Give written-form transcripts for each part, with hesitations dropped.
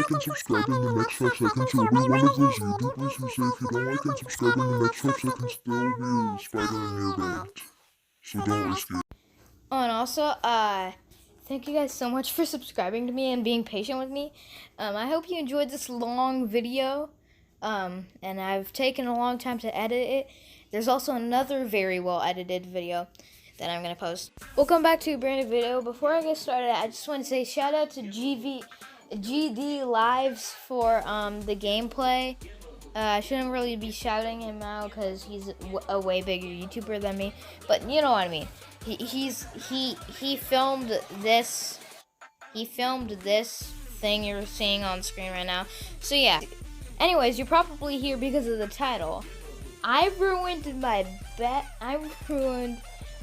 like and subscribe in the next 5 seconds, you'll be one of those YouTubers who say if you don't like and subscribe in the next 5 seconds, there will be a spider in your bed. So don't risk it. Oh, and also, thank you guys so much for subscribing to me and being patient with me. I hope you enjoyed this long video. And I've taken a long time to edit it. There's also another very well edited video that I'm gonna post. Welcome back to a brand new video. Before I get started, I just want to say shout out to GD Lives for the gameplay. I shouldn't really be shouting him out because he's a way bigger YouTuber than me, but you know what I mean. He filmed this. He filmed this thing you're seeing on screen right now. So yeah. Anyways, you're probably here because of the title. I ruined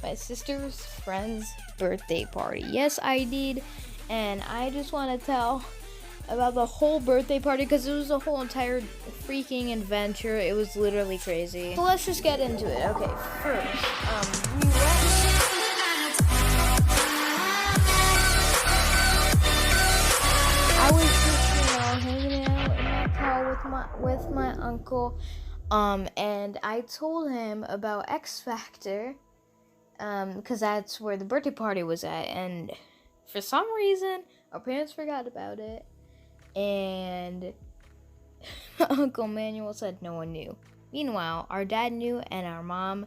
my sister's friend's birthday party. Yes, I did. And I just want to tell about the whole birthday party because it was a whole entire freaking adventure. It was literally crazy. So let's just get into it. Okay, first, we went. I was just, hanging out in my car with my uncle, and I told him about X Factor, because that's where the birthday party was at, and for some reason, our parents forgot about it, and Uncle Manuel said no one knew. Meanwhile, our dad knew, and our mom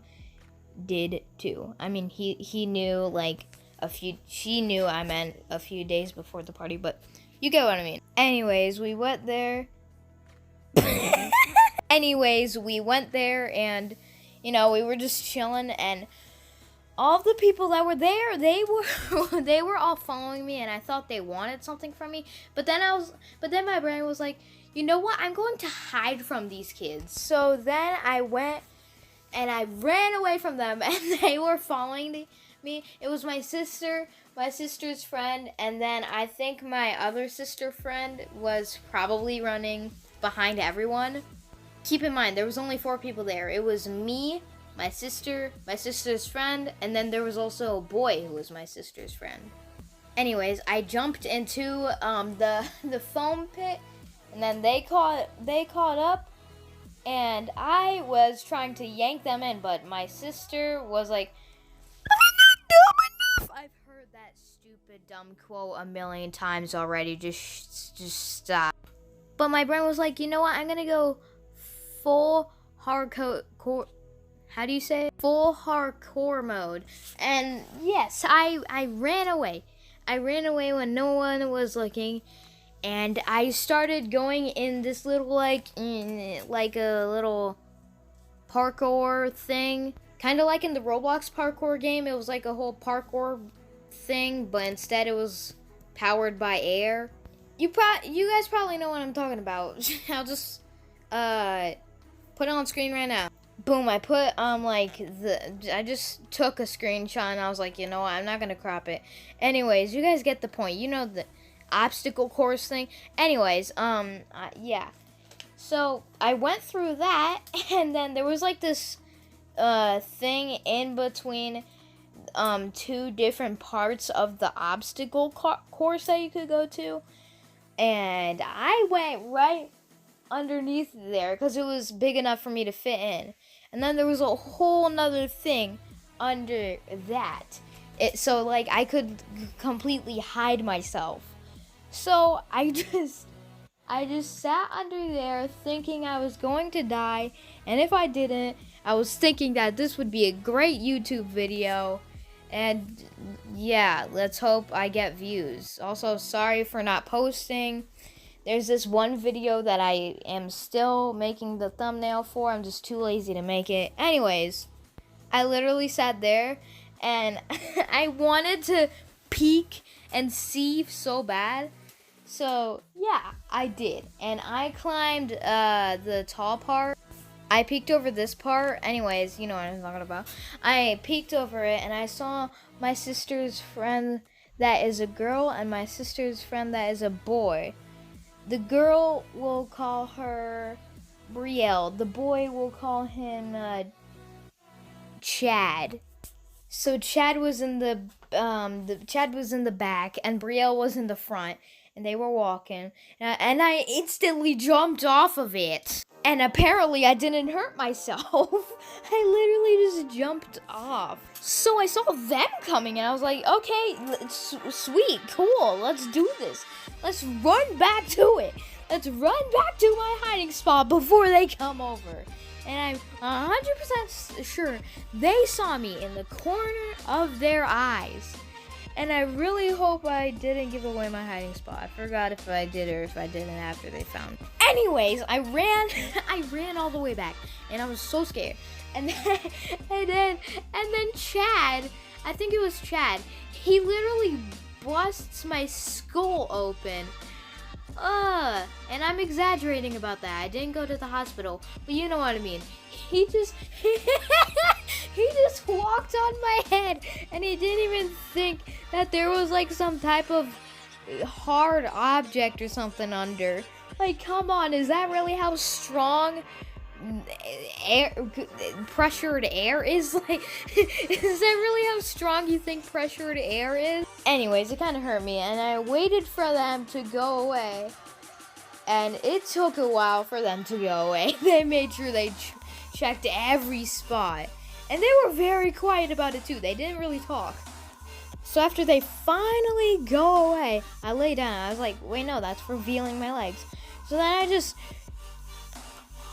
did too. I mean, he knew, like, she knew I meant a few days before the party, but you get what I mean. Anyways, we went there. And, we were just chilling, and all the people that were there, they were all following me, and I thought they wanted something from me. But then my brain was like, you know what? I'm going to hide from these kids. So then I went and I ran away from them, and they were following me. It was my sister's friend, and then I think my other sister friend was probably running behind everyone. Keep in mind, there was only 4 people there. It was me, my sister's friend, and then there was also a boy who was my sister's friend. Anyways, I jumped into the foam pit, and then they caught up, and I was trying to yank them in, but my sister was like, I've heard that stupid dumb quote a million times already. Just stop. But my brain was like, you know what? I'm gonna go full hardcore. How do you say it? Full hardcore mode. And yes, I ran away. I ran away when no one was looking, and I started going in this little like a little parkour thing. Kind of like in the Roblox parkour game, it was like a whole parkour thing, but instead it was powered by air. You guys probably know what I'm talking about. I'll just put it on screen right now. Boom! I put I just took a screenshot and I was like, you know what? I'm not gonna crop it. Anyways, you guys get the point. You know the obstacle course thing. Anyways, yeah. So I went through that, and then there was like this thing in between 2 different parts of the obstacle course that you could go to, and I went right underneath there because it was big enough for me to fit in, and then there was a whole nother thing under that, so like I could completely hide myself. So I just sat under there thinking I was going to die, and if I didn't, I was thinking that this would be a great YouTube video, and yeah, let's hope I get views. Also, sorry for not posting. There's this one video that I am still making the thumbnail for. I'm just too lazy to make it. Anyways, I literally sat there, and I wanted to peek and see so bad. So, yeah, I did. And I climbed the tall part. I peeked over this part. Anyways, you know what I'm talking about. I peeked over it, and I saw my sister's friend that is a girl and my sister's friend that is a boy. The girl will call her Brielle. The boy will call him Chad. So Chad was in the back, and Brielle was in the front. and they were walking, and I instantly jumped off of it. And apparently I didn't hurt myself. I literally just jumped off. So I saw them coming, and I was like, okay, sweet, cool, let's do this. Let's run back to it. Let's run back to my hiding spot before they come over. And I'm 100% sure they saw me in the corner of their eyes. And I really hope I didn't give away my hiding spot. I forgot if I did or if I didn't after they found me. Anyways, I ran all the way back, and I was so scared. And then Chad, I think it was Chad, he literally busts my skull open. And I'm exaggerating about that. I didn't go to the hospital, but you know what I mean. He just he just walked on my head, and he didn't even think that there was like some type of hard object or something under. Like, come on, is that really how strong pressured air is? Like, is that really how strong you think pressured air is? Anyways, it kind of hurt me, and I waited for them to go away, and it took a while for them to go away. They made sure they checked every spot, and they were very quiet about it too. They didn't really talk. So after they finally go away, I lay down. I was like, wait, no, that's revealing my legs. So then I just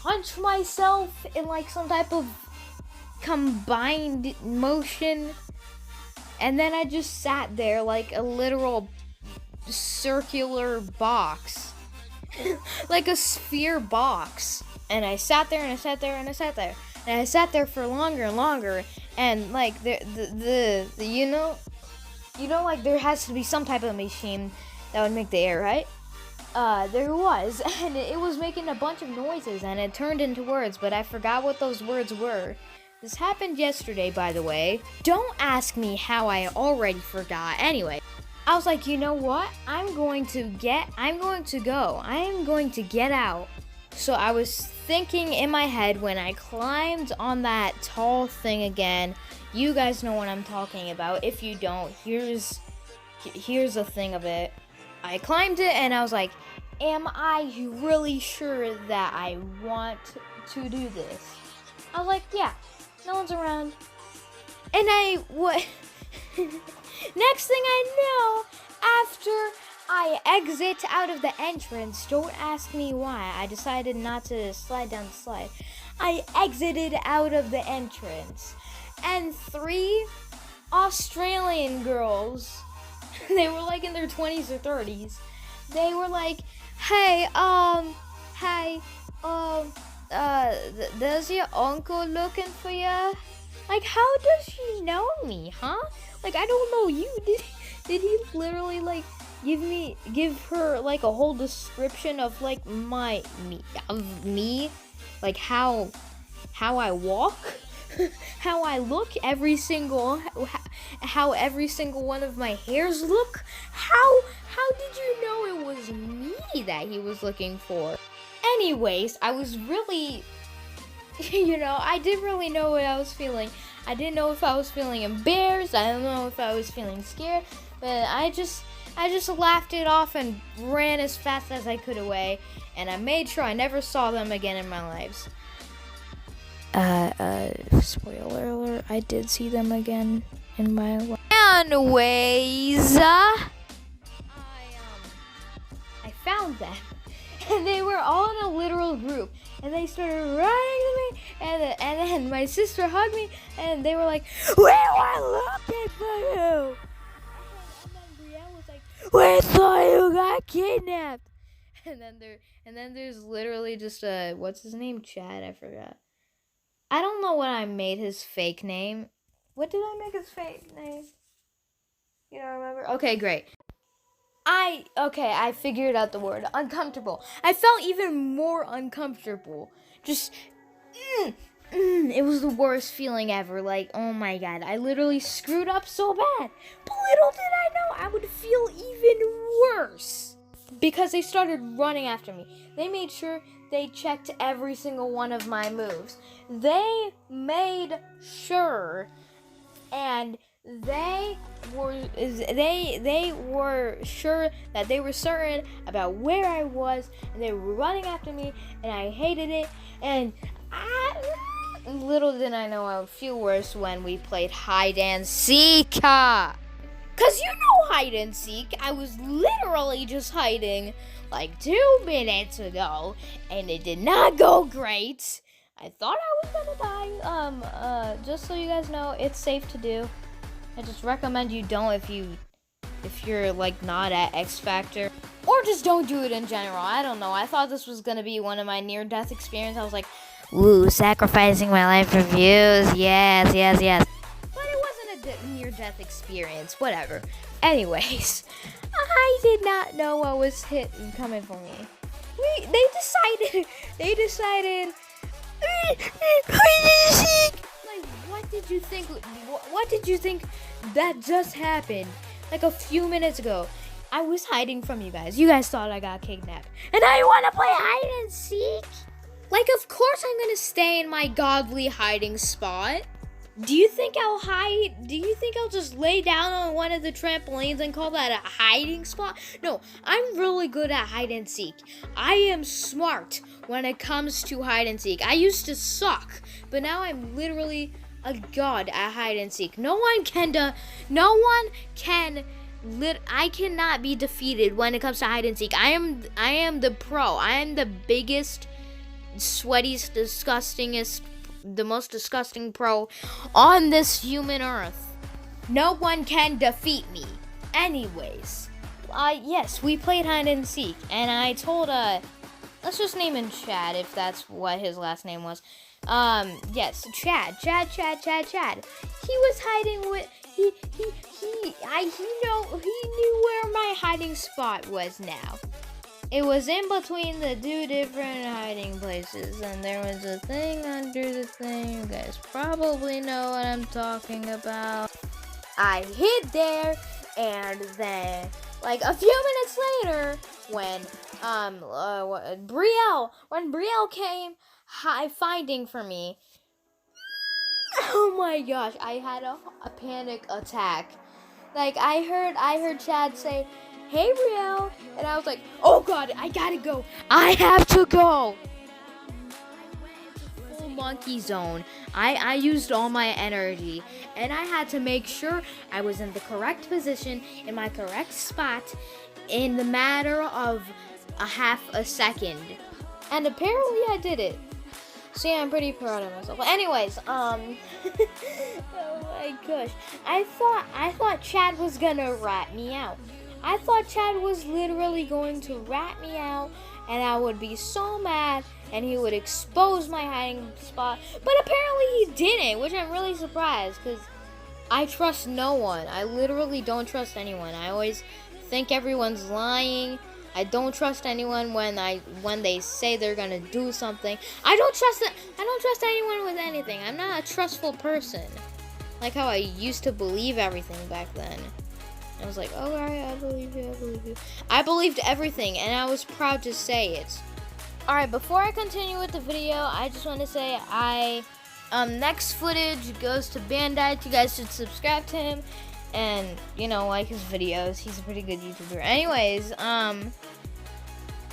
punched myself in like some type of combined motion, and then I just sat there like a literal circular box. Like a sphere box. And I sat there and I sat there and I sat there. And I sat there for longer and longer, and like the you know like there has to be some type of machine that would make the air, right? There was, and it was making a bunch of noises, and it turned into words, but I forgot what those words were. This happened yesterday, by the way. Don't ask me how I already forgot. Anyway, I was like, you know what? I'm going to get out. So I was thinking in my head when I climbed on that tall thing again. You guys know what I'm talking about. If you don't, here's a thing of it. I climbed it, and I was like, am I really sure that I want to do this? I was like, yeah, no one's around. And next thing I know, after I exit out of the entrance, don't ask me why, I decided not to slide down the slide. I exited out of the entrance, and 3 Australian girls, they were like in their 20s or 30s. They were like, hey, there's your uncle looking for you. Like, how does she know me, huh? Like, I don't know you. Did he literally like give her like a whole description of like me, like how I walk? How I look, how every single one of my hairs look. How did you know it was me that he was looking for? Anyways, I was really, I didn't really know what I was feeling. I didn't know if I was feeling embarrassed. I don't know if I was feeling scared, but I just laughed it off and ran as fast as I could away, and I made sure I never saw them again in my lives. Spoiler alert, I did see them again in my life. Anyways, I found them, and they were all in a literal group, and they started running to me, and then my sister hugged me, and they were like, we were looking for you. And then Brielle was like, we thought you got kidnapped. And then there's literally just what's his name? Chad, I forgot. I don't know what I made his fake name. What did I make his fake name? You don't remember? Okay, great. I figured out the word. Uncomfortable. I felt even more uncomfortable. Just, it was the worst feeling ever. Like, oh my god, I literally screwed up so bad. But little did I know I would feel even worse. Because they started running after me. They made sure they checked every single one of my moves. They made sure, and they were sure that they were certain about where I was, and they were running after me, and I hated it. And little did I know I would feel worse when we played hide and seek. Cause you know hide and seek. I was literally just hiding like 2 minutes ago, and it did not go great. I thought I was gonna die. Just so you guys know, it's safe to do. I just recommend you don't if you're like not at X Factor, or just don't do it in general. I don't know. I thought this was gonna be one of my near-death experiences. I was like, "Ooh, sacrificing my life for views. Yes, yes, yes." But it wasn't a near-death experience. Whatever. Anyways, I did not know what was coming for me. They decided. Like, what did you think? What did you think that just happened? Like a few minutes ago, I was hiding from you guys. You guys thought I got kidnapped, and now you want to play hide and seek? Like, of course I'm gonna stay in my godly hiding spot. Do you think I'll hide? Do you think I'll just lay down on one of the trampolines and call that a hiding spot? No, I'm really good at hide and seek. I am smart when it comes to hide and seek. I used to suck, but now I'm literally a god at hide and seek. I cannot be defeated when it comes to hide and seek. I am the pro. I am the biggest, sweatiest, disgustingest, the most disgusting pro on this human earth. No one can defeat me. Anyways, yes, we played hide and seek, and I told let's just name him Chad if that's what his last name was. Yes, Chad. He was hiding with he knew where my hiding spot was now. It was in between the 2 different hiding places, and there was a thing under the thing. You guys probably know what I'm talking about. I hid there, and then, like, a few minutes later, when Brielle came finding for me, oh my gosh, I had a panic attack. Like, I heard Chad say, "Hey, Brielle," and I was like, "Oh God, I gotta go. I have to go." Full monkey zone. I used all my energy, and I had to make sure I was in the correct position, in my correct spot, in the matter of a half a second. And apparently I did it. So yeah, I'm pretty proud of myself. But anyways, oh my gosh. I thought Chad was gonna rat me out. I thought Chad was literally going to rat me out, and I would be so mad, and he would expose my hiding spot. But apparently he didn't, which I'm really surprised, because I trust no one. I literally don't trust anyone. I always think everyone's lying. I don't trust anyone when they say they're gonna do something. I don't trust anyone with anything. I'm not a trustful person. Like how I used to believe everything back then. I was like, oh, alright, I believe you. I believed everything, and I was proud to say it. Alright, before I continue with the video, I just want to say next footage goes to Bandite. You guys should subscribe to him and, like his videos. He's a pretty good YouTuber. Anyways,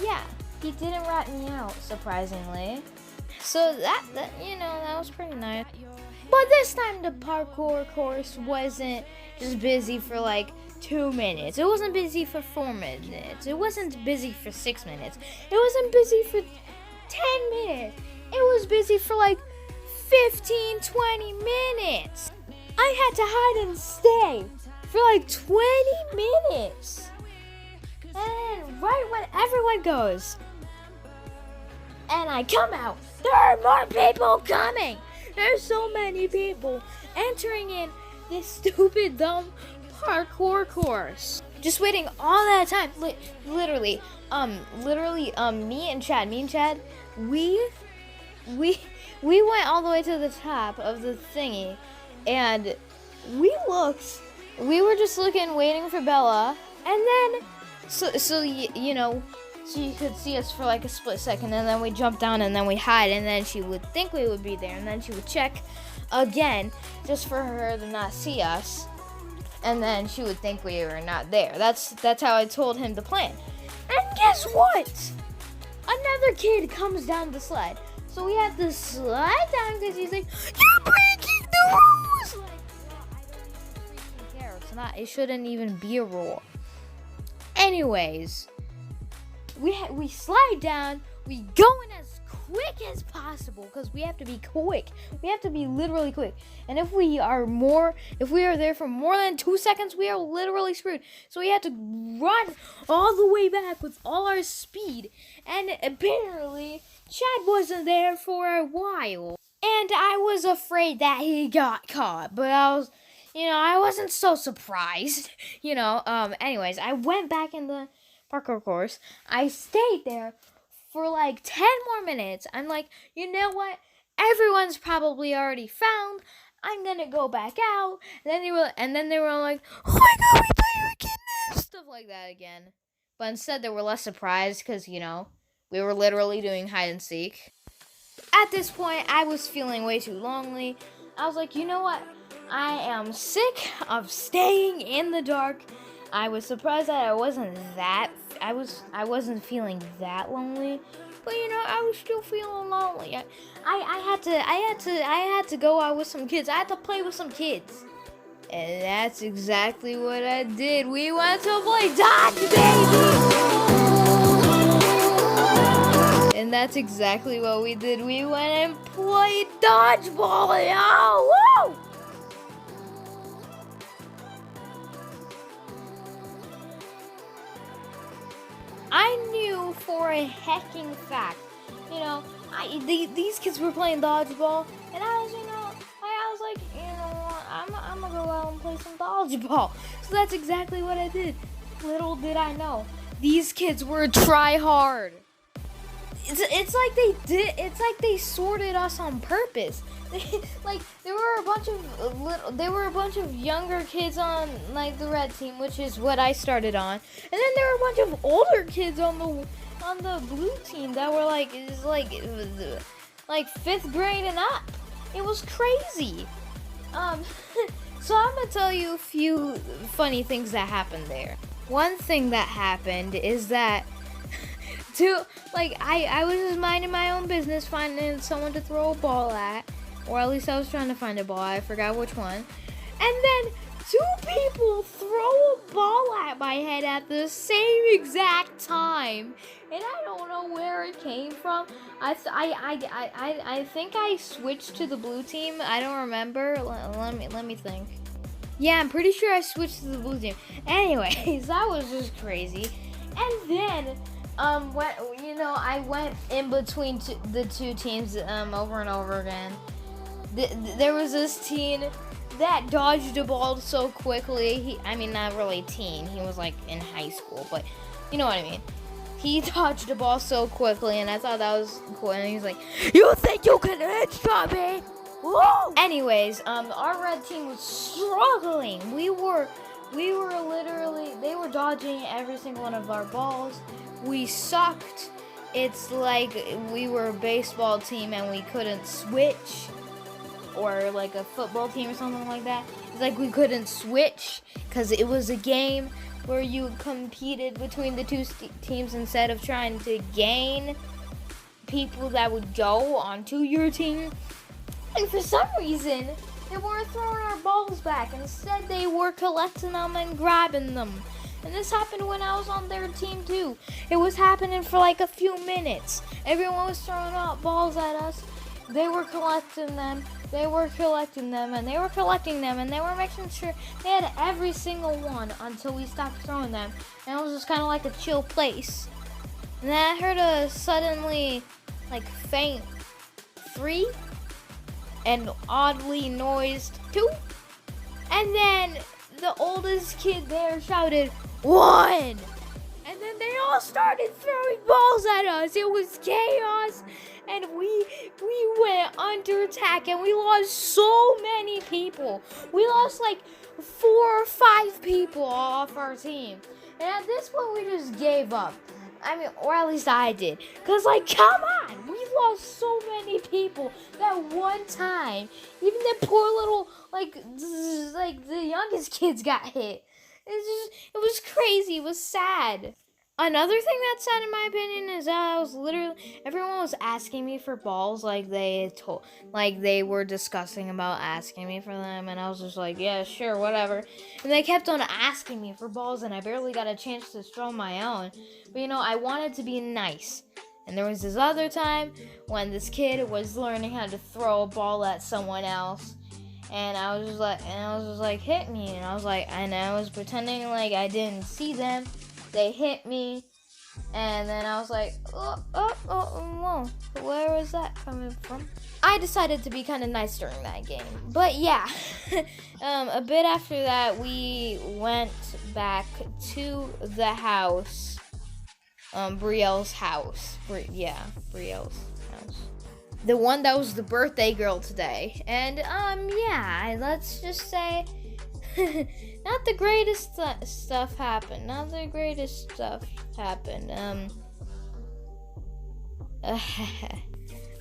yeah, he didn't rat me out, surprisingly. So that was pretty nice. But this time the parkour course wasn't just busy for like 2 minutes. It wasn't busy for 4 minutes. It wasn't busy for 6 minutes. It wasn't busy for 10 minutes. It was busy for like 15, 20 minutes. I had to hide and stay for like 20 minutes. And then right when everyone goes, and I come out, there are more people coming. There's so many people entering in this stupid, dumb parkour course. Just waiting all that time. Literally, me and Chad, we went all the way to the top of the thingy, and we were just looking, waiting for Bella, and then, so you could see us for like a split second, and then we jump down, and then we hide, and then she would think we would be there, and then she would check again, just for her to not see us. and then she would think we were not there. That's how I told him the plan. And guess what? Another kid comes down the slide. So we have to slide down because he's like, "You're breaking the rules!" Like, well, I don't freaking care. It's not, it shouldn't even be a rule. Anyways, we slide down, we go in as quick as possible because we have to be quick. We have to be literally quick. And if we are there for more than 2 seconds, we are literally screwed. So we had to run all the way back with all our speed. And apparently, Chad wasn't there for a while. And I was afraid that he got caught, but I wasn't so surprised. Anyways, I went back in the parkour course. I stayed there for like 10 more minutes. I'm like, you know what? Everyone's probably already found. I'm gonna go back out. And then they were all like, "Oh my god, we thought you were kidnapped!" Stuff like that again. But instead, they were less surprised because, we were literally doing hide and seek. At this point, I was feeling way too lonely. I was like, you know what? I am sick of staying in the dark. I was surprised that I wasn't feeling that lonely, but I was still feeling lonely. I had to go out with some kids. I had to play with some kids, and that's exactly what I did. We went to play dodge, baby. And that's exactly what we did. We went and played dodgeball. Woo! I knew for a hecking fact, these kids were playing dodgeball, and I was like, I'm gonna go out and play some dodgeball. So that's exactly what I did. Little did I know, these kids were try hard. It's like they sorted us on purpose. There were a bunch of younger kids on like the red team, which is what I started on, and then there were a bunch of older kids on the blue team that were like 5th grade and up. It was crazy. So I'm gonna tell you a few funny things that happened there. One thing that happened is that I was just minding my own business, finding someone to throw a ball at, or at least I was trying to find a ball. I forgot which one. And then 2 people throw a ball at my head at the same exact time, and I don't know where it came from. I think I switched to the blue team. I don't remember. Let me think. Yeah, I'm pretty sure I switched to the blue team. Anyways, that was just crazy. And then I went in between the 2 teams over and over again. There was this teen that dodged a ball so quickly. Not really teen. He was like in high school, but you know what I mean. He dodged the ball so quickly, and I thought that was cool. And he's like, "You think you can headshot me?" Whoa! Anyways, our red team was struggling. We were literally, they were dodging every single one of our balls. We sucked. It's like we were a baseball team and we couldn't switch, or like a football team or something like that. It's like we couldn't switch because it was a game where you competed between the 2 teams instead of trying to gain people that would go onto your team. And for some reason, they weren't throwing our balls back. Instead, they were collecting them and grabbing them. And this happened when I was on their team too. It was happening for like a few minutes. Everyone was throwing out balls at us. They were collecting them. They were collecting them, and they were collecting them, and they were making sure they had every single one until we stopped throwing them. And it was just kind of like a chill place. And then I heard a suddenly faint 3 and oddly noised 2. And then the oldest kid there shouted 1. And then they all started throwing balls at us. It was chaos. And we went under attack, and we lost so many people. We lost 4 or 5 people off our team. And at this point, we just gave up. Or at least I did. Because, come on. We lost so many people that one time. Even the poor little, like the youngest kids got hit. It was crazy. It was sad. Another thing that's sad in my opinion is that everyone was asking me for balls, like they were discussing about asking me for them, and I was just like, yeah, sure, whatever. And they kept on asking me for balls, and I barely got a chance to throw my own. But I wanted to be nice. And there was this other time when this kid was learning how to throw a ball at someone else. And I was just like, hit me. And I was pretending like I didn't see them. They hit me. And then I was like, whoa, where was that coming from? I decided to be kind of nice during that game. But yeah, a bit after that, we went back to the house. Brielle's house. Brielle's house. The one that was the birthday girl today. And, yeah, let's just say, not the greatest stuff happened.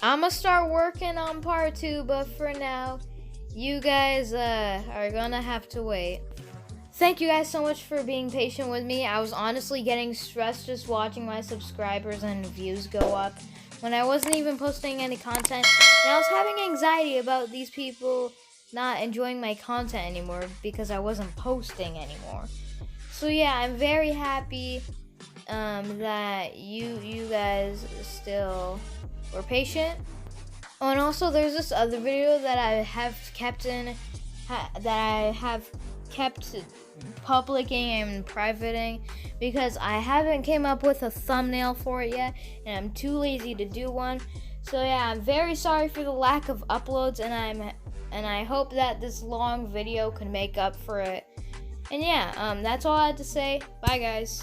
I'ma start working on part 2, but for now, you guys, are gonna have to wait. Thank you guys so much for being patient with me. I was honestly getting stressed just watching my subscribers and views go up when I wasn't even posting any content. And I was having anxiety about these people not enjoying my content anymore because I wasn't posting anymore. So yeah, I'm very happy that you guys still were patient. Oh, and also there's this other video that I have kept publicing and privating because I haven't came up with a thumbnail for it yet, and I'm too lazy to do one. So yeah, I'm very sorry for the lack of uploads, and I hope that this long video can make up for it. And yeah, that's all I had to say. Bye guys.